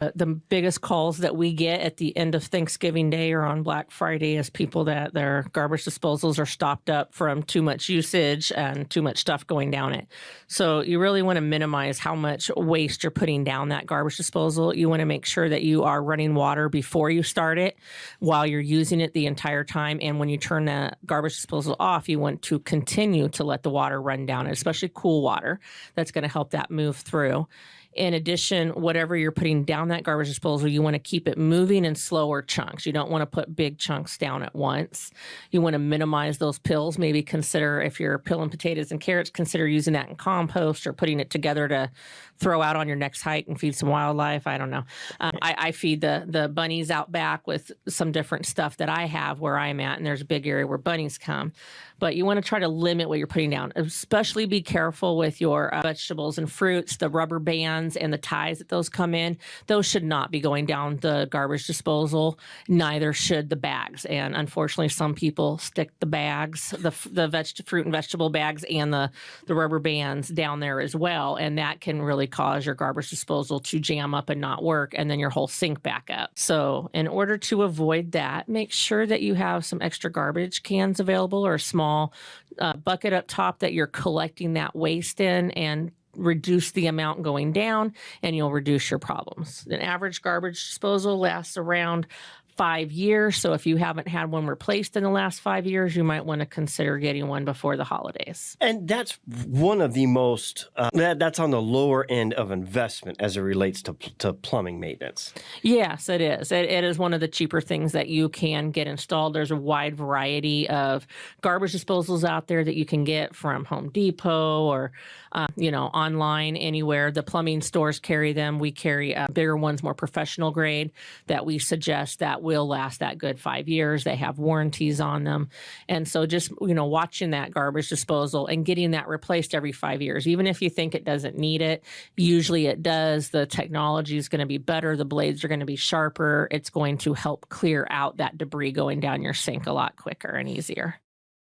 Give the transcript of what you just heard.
The biggest calls that we get at the end of Thanksgiving Day or on Black Friday is people that their garbage disposals are stocked up from too much usage and too much stuff going down it. So you really want to minimize how much waste you're putting down that garbage disposal. You want to make sure that you are running water before you start it, while you're using it the entire time. And when you turn the garbage disposal off, you want to continue to let the water run down, especially cool water. That's going to help that move through. In addition, whatever you're putting down that garbage disposal, you want to keep it moving in slower chunks. You don't want to put big chunks down at once. You want to minimize those pills. Maybe consider, if you're peeling potatoes and carrots, consider using that in compost or putting it together to throw out on your next hike and feed some wildlife. I don't know. I feed the bunnies out back with some different stuff that I have where I'm at, and there's a big area where bunnies come. But you want to try to limit what you're putting down. Especially be careful with your vegetables and fruits, the rubber bands and the ties that those come in. Those should not be going down the garbage disposal. Neither should the bags. And unfortunately, some people stick the bags, the fruit and vegetable bags and the rubber bands down there as well. And that can really cause your garbage disposal to jam up and not work, and then your whole sink back up. So in order to avoid that, make sure that you have some extra garbage cans available, or a small bucket up top that you're collecting that waste in, and reduce the amount going down, and you'll reduce your problems. An average garbage disposal lasts around 5 years. So if you haven't had one replaced in the last 5 years, you might want to consider getting one before the holidays. And that's one of the most, that's on the lower end of investment as it relates to plumbing maintenance. Yes, it is. It is one of the cheaper things that you can get installed. There's a wide variety of garbage disposals out there that you can get from Home Depot or, online, anywhere. The plumbing stores carry them. We carry bigger ones, more professional grade, that we suggest that will last that good 5 years. They have warranties on them. And so just, watching that garbage disposal and getting that replaced every 5 years, even if you think it doesn't need it, usually it does. The technology is going to be better. The blades are going to be sharper. It's going to help clear out that debris going down your sink a lot quicker and easier.